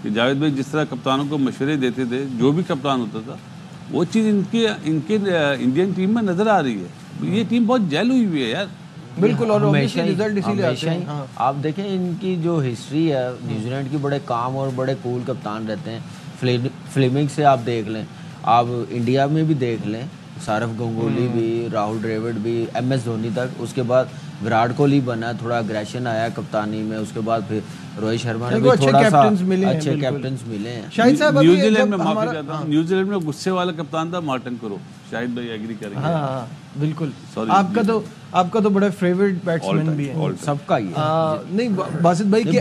कि जावेद भाई जिस तरह कप्तानों को मशवरे देते थे, जो भी कप्तान होता था, वो चीज़ इनके इंडियन टीम में नजर आ रही है। ये टीम बहुत जेल हुई हुई है यार, बिल्कुल। और रिजल्ट इसीलिए आते हैं। हाँ। आप देखें इनकी जो हिस्ट्री है, न्यूजीलैंड की बड़े काम और बड़े कूल कप्तान रहते हैं। फ्लेमिंग से आप देख लें, आप इंडिया में भी देख लें, सौरव गंगोली भी, राहुल द्रविड़ भी, MS धोनी तक, उसके बाद विराट कोहली बना, थोड़ा अग्रेशन आया कप्तानी में, उसके बाद फिर रोहित शर्मा ने भी थोड़ा सा अच्छे कैप्टन्स मिले हैं। शाहिद साहब, न्यूजीलैंड में माफी चाहता हूं, न्यूजीलैंड में गुस्से वाला कप्तान था मार्टिन करो, शाहिद भाई एग्री करेंगे। हाँ, बिल्कुल। आपका तो बड़ा फेवरेट बैट्समैन भी है, सबका ही है। नहीं, बासित भाई के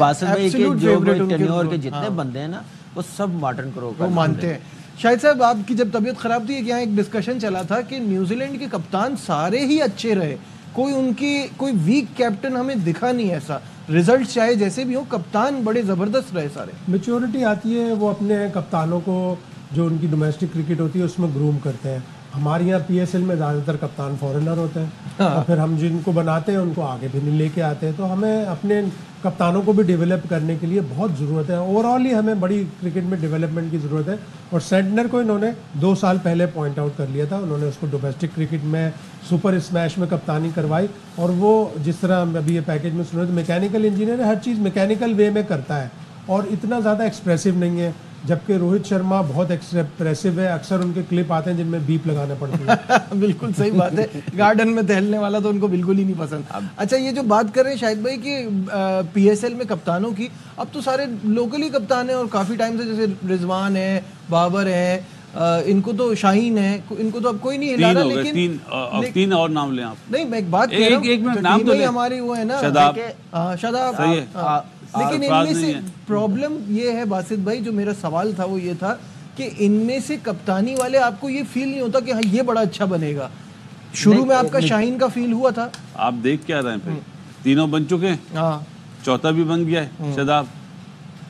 टेन्योर के जितने बंदे हैं ना, वो सब मार्टिन करो को मानते हैं। शाहिद साहब, आपकी जब तबीयत खराब थी, यहाँ एक डिस्कशन चला था कि न्यूजीलैंड के कप्तान सारे ही अच्छे रहे, कोई उनकी कोई वीक कैप्टन हमें दिखा नहीं ऐसा। रिजल्ट चाहे जैसे भी हो, कप्तान बड़े जबरदस्त रहे सारे। मैच्योरिटी आती है, वो अपने कप्तानों को जो उनकी डोमेस्टिक क्रिकेट होती है उसमें ग्रूम करते हैं। हमारे यहाँ PSL में ज़्यादातर कप्तान फॉरेनर होते हैं, और फिर हम जिनको बनाते हैं उनको आगे भी नहीं लेके आते हैं। तो हमें अपने कप्तानों को भी डेवलप करने के लिए बहुत ज़रूरत है। ओवरऑल ही हमें बड़ी क्रिकेट में डेवलपमेंट की ज़रूरत है। और सेंटनर को इन्होंने 2 साल पहले पॉइंट आउट कर लिया था। उन्होंने उसको डोमेस्टिक क्रिकेट में सुपर स्मैश में कप्तानी करवाई, और वो जिस तरह अभी ये पैकेज में सुना, तो मैकेनिकल इंजीनियर है, हर चीज़ मैकेनिकल वे में करता है और इतना ज़्यादा एक्सप्रेसिव नहीं है। जबकि रोहित शर्मा बहुत एक्सप्रेसिव है, अक्सर उनके क्लिप आते हैं जिनमें बीप लगाने पड़ते हैं। बिल्कुल सही बात है, गार्डन में टहलने वाला तो उनको बिल्कुल ही नहीं पसंद। अच्छा, ये जो बात कर रहे हैं शाहिद भाई कि PSL में कप्तानों की, अब तो सारे लोकली कप्तान हैं और काफ़ी टाइम से, जैसे रिजवान है, बाबर है, इनको तो शाहीन है, इनको तो अब कोई नहीं हिला रहा। लेकिन तीन और नाम लें आप। नहीं, मैं एक बात कह रहा हूं, एक नाम तो हमारी वो है ना, शादाब। लेकिन इनमें से प्रॉब्लम ये है बासित भाई, जो मेरा सवाल था वो ये था कि इनमें से कप्तानी वाले आपको ये फील नहीं होता कि हाँ ये बड़ा अच्छा बनेगा? शुरू में आपका शाहीन का फील हुआ था? आप देख क्या रहे हैं, तीनों बन चुके हैं, चौथा भी बन गया है शादाब।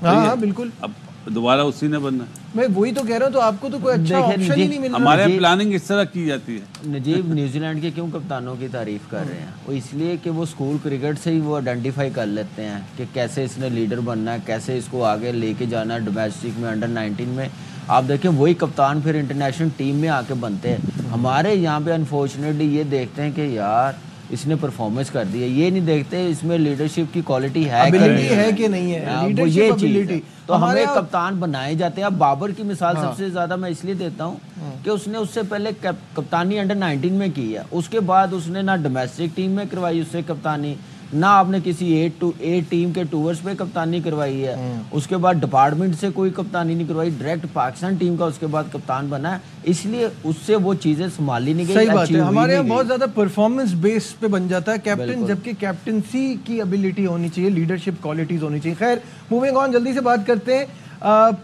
हाँ बिल्कुल, अब दोबारा उसी ने बनना है। मैं वही तो कह रहा हूँ, तो आपको तो कोई अच्छा ऑप्शन ही नहीं मिल रहा। हमारे प्लानिंग इस तरह की जाती है। नजीब न्यूजीलैंड के क्यों कप्तानों की तारीफ कर रहे हैं? वो इसलिए कि वो स्कूल क्रिकेट से ही वो आइडेंटिफाई कर लेते हैं कि कैसे इसने लीडर बनना है, कैसे इसको आगे लेके जाना है डोमेस्टिक में, अंडर 19 में। आप देखें वही कप्तान फिर इंटरनेशनल टीम में आके बनते हैं। हमारे यहाँ पे अनफॉर्चुनेटली ये देखते हैं कि यार इसने परफॉर्मेंस कर दी है, ये नहीं देखते इसमें लीडरशिप की क्वालिटी है कि नहीं है, वो ये चीज। तो हमें कप्तान बनाए जाते हैं। अब बाबर की मिसाल सबसे ज्यादा मैं इसलिए देता हूँ कि उसने उससे पहले कप्तानी अंडर 19 में की है, उसके बाद उसने ना डोमेस्टिक टीम में करवाई उससे कप्तानी, ना आपने किसी ए टीम के टूर्स पे कप्तानी करवाई है, उसके बाद डिपार्टमेंट से कोई कप्तानी नहीं करवाई, डायरेक्ट पाकिस्तान टीम का उसके बाद कप्तान बना है, इसलिए उससे वो चीजें संभाली नहीं गई। सही बात है, हमारे यहाँ बहुत ज्यादा परफॉर्मेंस बेस पे बन जाता है कैप्टन, जबकि कैप्टनसी की एबिलिटी होनी चाहिए, लीडरशिप क्वालिटीज होनी चाहिए। खैर, मूविंग ऑन, जल्दी से बात करते हैं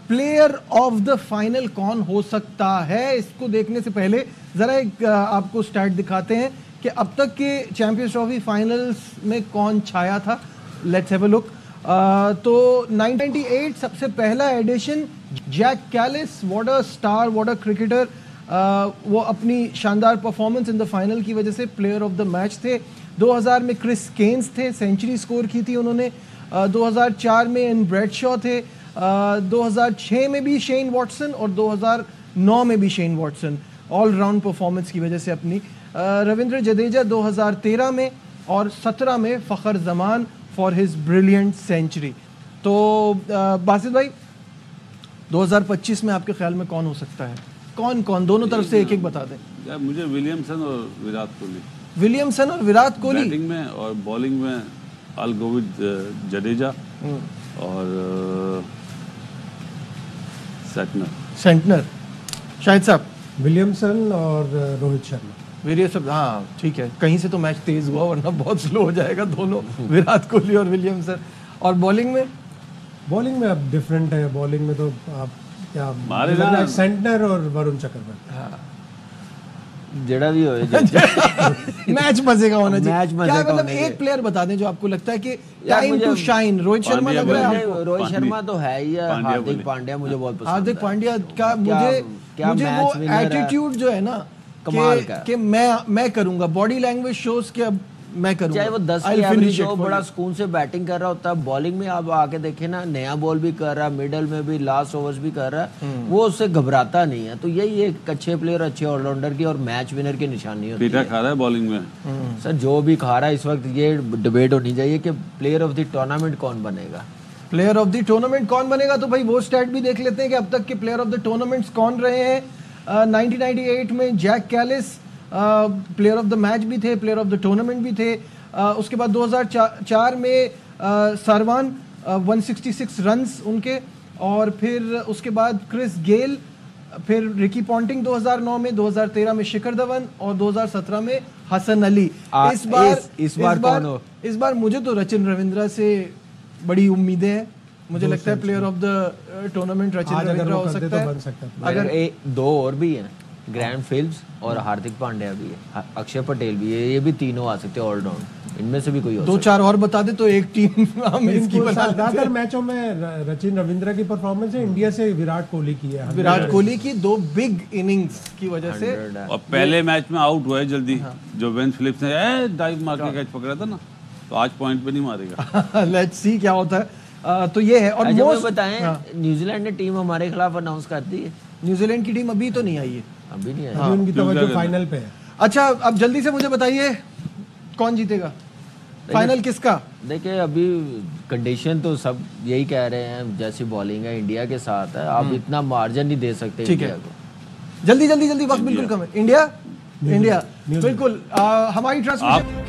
प्लेयर ऑफ द फाइनल कौन हो सकता है। इसको देखने से पहले जरा एक आपको स्टैट दिखाते हैं कि अब तक के चैंपियंस ट्रॉफी फाइनल्स में कौन छाया था। Let's have a look. तो 1998 सबसे पहला edition, Jack Kallis, what a star, what a cricketer. वो अपनी शानदार परफॉर्मेंस इन द फाइनल की वजह से प्लेयर ऑफ द मैच थे। 2000 में क्रिस केन्स थे, सेंचुरी स्कोर की थी उन्होंने। 2004 में इन ब्रैडशॉ थे। 2006 में भी शेन वॉटसन और 2009 में भी शेन वॉटसन, ऑलराउंड परफॉर्मेंस की वजह से अपनी। रविंद्र जडेजा 2013 में, और 17 में Fakhar Zaman for his brilliant century. तो बासित भाई 2025 में आपके ख्याल में कौन हो सकता है? कौन कौन, दोनों तरफ से एक एक बता दें। यार मुझे विलियमसन और विराट कोहली। विलियमसन और विराट कोहली बैटिंग में, और बॉलिंग में आई गो विद जडेजा और सेंटनर। शाहिद साहब? विलियमसन और रोहित शर्मा। विलियमसन, हाँ ठीक है, कहीं से तो मैच तेज हुआ वरना बहुत स्लो हो जाएगा दोनों, विराट कोहली और विलियमसन। और बॉलिंग में? बॉलिंग में अब डिफरेंट है, बॉलिंग में तो आप क्या, सेंटनर और वरुण चक्रवर्ती। हाँ, जेड़ा भी होए मैच मजे का होना चाहिए। मैच मजे क्या का मतलब एक प्लेयर बता दें जो आपको लगता है कि time to shine. Rohit Sharma लग रहा है आपको? रोहित शर्मा तो है ही है, हार्दिक पांड्या मुझे बहुत पसंद है। हार्दिक पांड्या का मुझे वो एटीट्यूड जो है ना कमाल का, कि मैं करूंगा, बॉडी लैंग्वेज शोज के अब मैं करूंगा। चाहे वो 10 की एवरेज हो, बड़ा सुकून से बैटिंग कर रहा होता है। बॉलिंग में आप आके देखें ना, नया बॉल भी कर रहा है, मिडल में भी, लास्ट ओवर्स भी कर रहा है, वो उससे घबराता नहीं है। तो यही एक अच्छे प्लेयर, अच्छे ऑलराउंडर की और मैच विनर की निशानी होती है। पीटा खा रहा है बॉलिंग में सर, जो भी खा रहा है इस वक्त, ये डिबेट होनी चाहिए कि प्लेयर ऑफ द टूर्नामेंट कौन बनेगा। प्लेयर ऑफ द टूर्नामेंट कौन बनेगा? तो भाई वो स्टैट भी देख लेते हैं कि अब तक के प्लेयर ऑफ द टूर्नामेंट्स कौन रहे हैं। 1998 में Jack Kallis player of the match भी थे, प्लेयर ऑफ द टूर्नामेंट भी थे। उसके बाद 2004 में सरवान 166 रन्स उनके, और फिर उसके बाद क्रिस गेल, फिर रिकी पॉन्टिंग 2009 में, 2013 में शिखर धवन और 2017 में हसन अली। इस बार मुझे तो रचिन रविंद्रा से बड़ी उम्मीदें हैं। मुझे लगता है player of the tournament Rachin Ravindra हो सकता है। अगर 2 और भी हैं ग्रैंड फिल्प्स और हार्दिक पांड्या भी है, अक्षय पटेल भी है, ये भी तीनों आ सकते हैं ऑलराउंड, इनमें से भी कोई हो दो चार और बता दे तो एक टीम हम इसकी बना लेते हैं। ज्यादातर मैचों में सचिन रविंद्र की परफॉर्मेंस है, इंडिया से विराट कोहली की है। विराट कोहली की 2 बिग इनिंग्स की वजह से, और पहले मैच में आउट हुआ है जल्दी, जो वेन फिलिप्स ने डाइव मार के कैच पकड़ा था ना, तो आज पॉइंट पे नहीं मारेगा। लेट्स सी क्या होता है। तो ये है। और मोस्ट बताएं, न्यूजीलैंड ने टीम हमारे खिलाफ अनाउंस कर दी है। न्यूजीलैंड की टीम अभी तो नहीं आई है, अभी नहीं आई। हाँ, उनकी तवज्जो फाइनल पे है। अच्छा, अब जल्दी से मुझे बताइए कौन जीतेगा फाइनल, किसका? देखिए अभी कंडीशन तो सब यही कह रहे हैं, जैसी बॉलिंग है इंडिया के साथ है, आप इतना मार्जिन नहीं दे सकते इंडिया को। जल्दी वक्त बिल्कुल कम है। इंडिया बिल्कुल। हमारी ट्रांसमिशन